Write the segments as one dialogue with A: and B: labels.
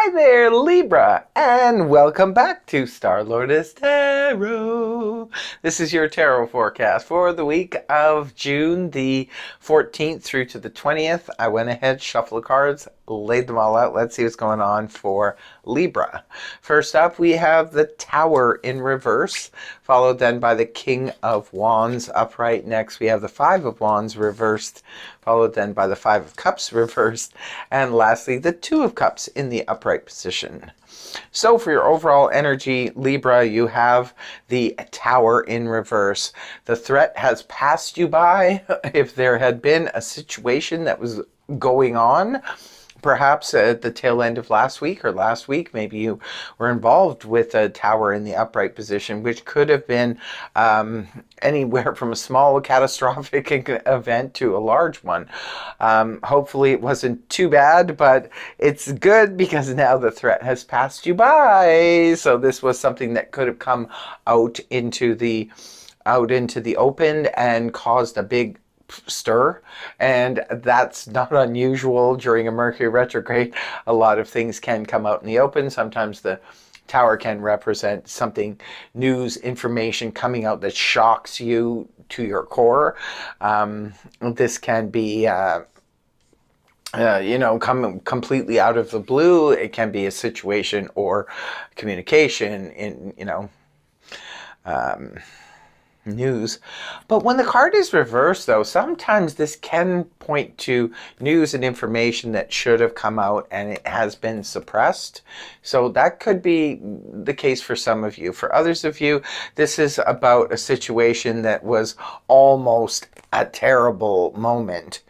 A: Hi there, Libra, and welcome back to Star Lotus Tarot. This is your tarot forecast for the week of June the 14th through to the 20th. I went ahead, shuffled the cards, laid them all out. Let's see what's going on for Libra. First up, we have the Tower in reverse, followed then by the King of Wands upright. Next, we have the Five of Wands reversed, followed then by the Five of Cups reversed, and lastly, the Two of Cups in the upright position. So for your overall energy, Libra, you have the Tower in reverse. The threat has passed you by. If there had been a situation that was going on, perhaps at the tail end of last week or last week, maybe you were involved with a tower in the upright position, which could have been anywhere from a small catastrophic event to a large one. Hopefully it wasn't too bad, but it's good because now the threat has passed you by. So this was something that could have come out into the open and caused a big stir, and that's not unusual during a Mercury retrograde. A lot of things can come out in the open. Sometimes the Tower can represent something, news, information coming out that shocks you to your core. This can be come completely out of the blue. It can be a situation or communication in news. But when the card is reversed, though, sometimes this can point to news and information that should have come out and it has been suppressed. So that could be the case for some of you. For others of you, this is about a situation that was almost a terrible moment,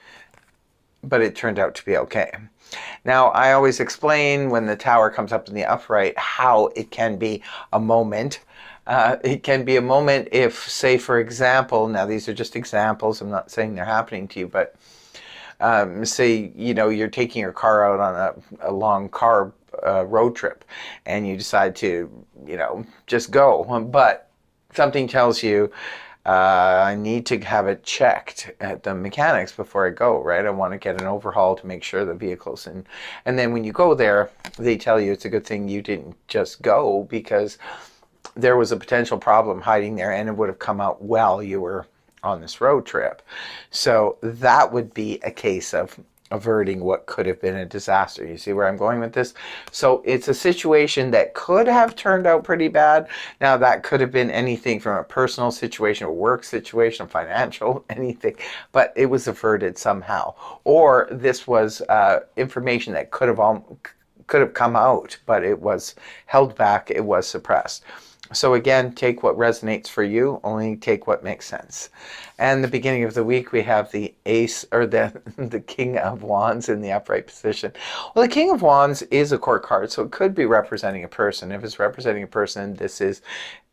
A: but it turned out to be okay. Now, I always explain when the Tower comes up in the upright how it can be a moment. It can be a moment if, say, for example, now these are just examples, I'm not saying they're happening to you, but say, you're taking your car out on a long car road trip and you decide to, just go. But something tells you, I need to have it checked at the mechanics before I go, right? I want to get an overhaul to make sure the vehicle's in. And then when you go there, they tell you it's a good thing you didn't just go because there was a potential problem hiding there and it would have come out while you were on this road trip. So that would be a case of averting what could have been a disaster. You see where I'm going with this? So it's a situation that could have turned out pretty bad. Now that could have been anything from a personal situation, a work situation, a financial, anything, but it was averted somehow. Or this was information that could have come out, but it was held back, it was suppressed. So again, take what resonates for you, only take what makes sense. And the beginning of the week, we have the Ace, or the King of Wands in the upright position. Well, the King of Wands is a court card, so it could be representing a person. If it's representing a person, this is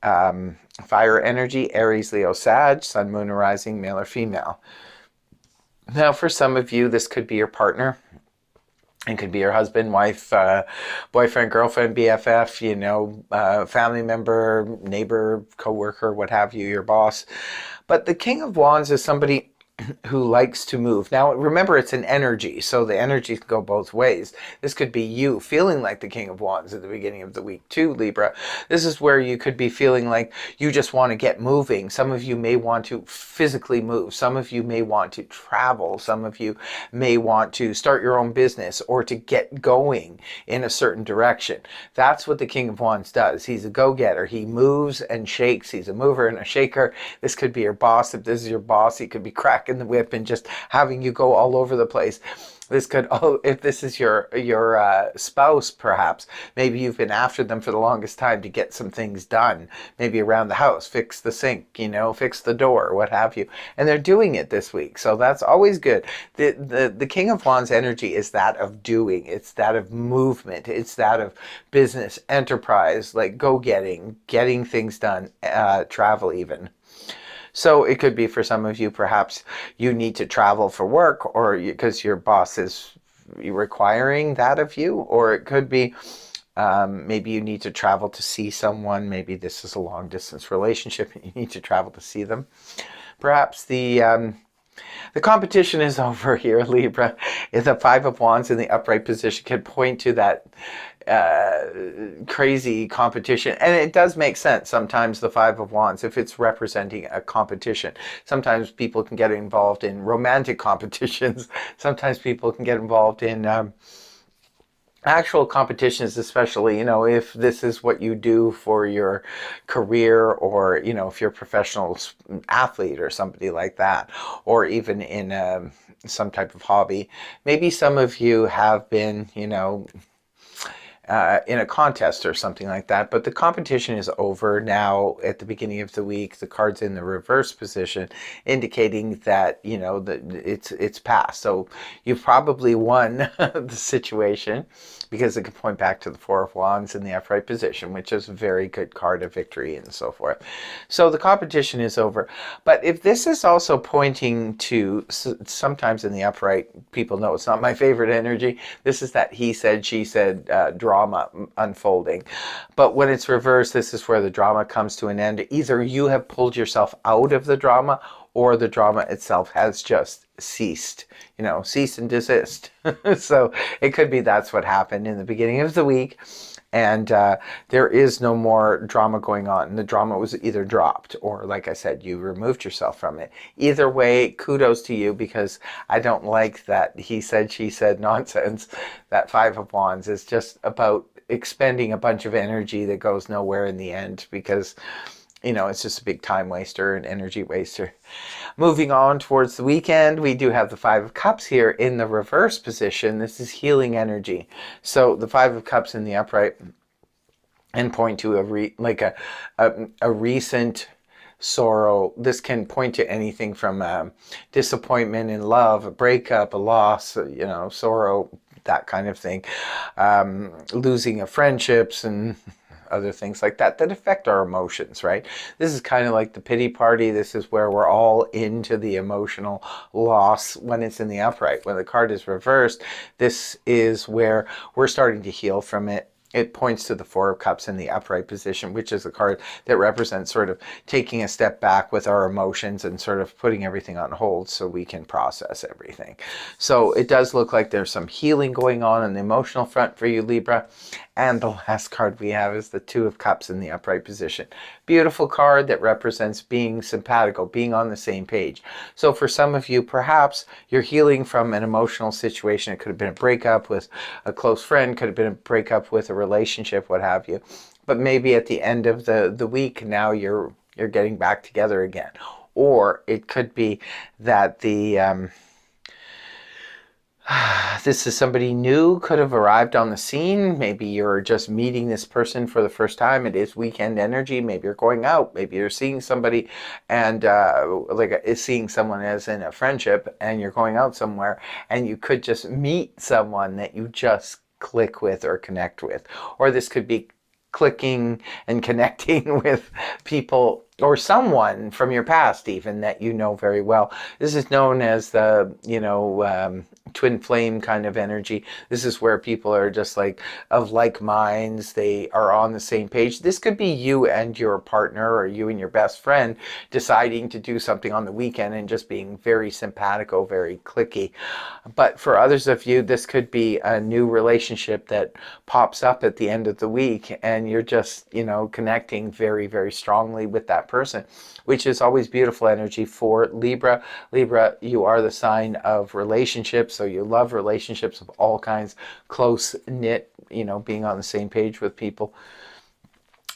A: fire energy, Aries, Leo, Sag, Sun, Moon, or Rising, male or female. Now, for some of you, this could be your partner. It could be your husband, wife, boyfriend, girlfriend, BFF, family member, neighbor, coworker, what have you, your boss. But the King of Wands is somebody who likes to move. Now, remember, it's an energy, so the energy can go both ways. This could be you feeling like the King of Wands at the beginning of the week too, Libra. This is where you could be feeling like you just want to get moving. Some of you may want to physically move. Some of you may want to travel. Some of you may want to start your own business or to get going in a certain direction. That's what the King of Wands does. He's a go-getter. He moves and shakes. He's a mover and a shaker. This could be your boss. If this is your boss, he could be cracking the whip and just having you go all over the place. This could, if this is your spouse, perhaps, maybe you've been after them for the longest time to get some things done, maybe around the house, fix the sink, fix the door, what have you, and they're doing it this week, so that's always good. The King of Wands energy is that of doing, it's that of movement, it's that of business, enterprise, like getting things done, travel even. So it could be for some of you, perhaps you need to travel for work or because your boss is requiring that of you, or it could be maybe you need to travel to see someone. Maybe this is a long distance relationship and you need to travel to see them. Perhaps the competition is over here, Libra. The Five of Wands in the upright position can point to that crazy competition. And it does make sense sometimes, the Five of Wands, if it's representing a competition. Sometimes people can get involved in romantic competitions. Sometimes people can get involved in actual competitions, especially, if this is what you do for your career, or, if you're a professional athlete or somebody like that, or even in some type of hobby. Maybe some of you have been, in a contest or something like that, but the competition is over now. At the beginning of the week, the card's in the reverse position, indicating that that it's past. So you've probably won the situation, because it could point back to the Four of Wands in the upright position, which is a very good card of victory and so forth. So the competition is over. But if this is also pointing to, sometimes in the upright, people know it's not my favorite energy. This is that he said, she said drama unfolding. But when it's reversed, this is where the drama comes to an end. Either you have pulled yourself out of the drama, or the drama itself has just ceased, cease and desist. So it could be that's what happened in the beginning of the week, and there is no more drama going on. The drama was either dropped, or, like I said, you removed yourself from it. Either way, kudos to you, because I don't like that he said, she said nonsense. That Five of Wands is just about expending a bunch of energy that goes nowhere in the end, because it's just a big time waster and energy waster. Moving on towards the weekend, we do have the Five of Cups here in the reverse position. This is healing energy. So the Five of Cups in the upright and point to a recent sorrow. This can point to anything from disappointment in love, a breakup, a loss, sorrow, that kind of thing. Losing of friendships and other things like that affect our emotions, right? This is kind of like the pity party. This is where we're all into the emotional loss when it's in the upright. When the card is reversed, this is where we're starting to heal from it. It points to the Four of Cups in the upright position, which is a card that represents sort of taking a step back with our emotions and sort of putting everything on hold so we can process everything. So it does look like there's some healing going on the emotional front for you, Libra. And the last card we have is the Two of Cups in the upright position. Beautiful card that represents being simpatico, being on the same page. So for some of you, perhaps you're healing from an emotional situation. It could have been a breakup with a close friend, could have been a breakup with a relationship, what have you. But maybe at the end of the week, now you're getting back together again. Or it could be that this is somebody new, could have arrived on the scene. Maybe you're just meeting this person for the first time. It is weekend energy. Maybe you're going out. Maybe you're seeing somebody, and seeing someone as in a friendship, and you're going out somewhere, and you could just meet someone that you just click with or connect with. Or this could be clicking and connecting with people or someone from your past even that you know very well. This is known as the, twin flame kind of energy. This is where people are just of like minds. They are on the same page. This could be you and your partner, or you and your best friend deciding to do something on the weekend and just being very simpatico, very clicky. But for others of you, this could be a new relationship that pops up at the end of the week, and you're just, connecting very, very strongly with that person, which is always beautiful energy for Libra. Libra, you are the sign of relationships, so you love relationships of all kinds, close knit, being on the same page with people.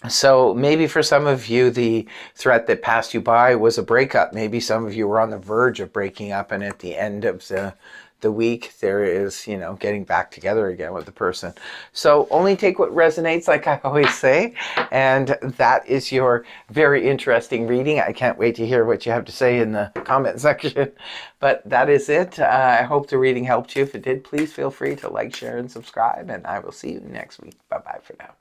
A: So maybe for some of you, the threat that passed you by was a breakup. Maybe some of you were on the verge of breaking up, and at the end of the week, there is, getting back together again with the person. So only take what resonates, like I always say. And that is your very interesting reading. I can't wait to hear what you have to say in the comment section. But that is it. I hope the reading helped you. If it did, please feel free to like, share, and subscribe. And I will see you next week. Bye-bye for now.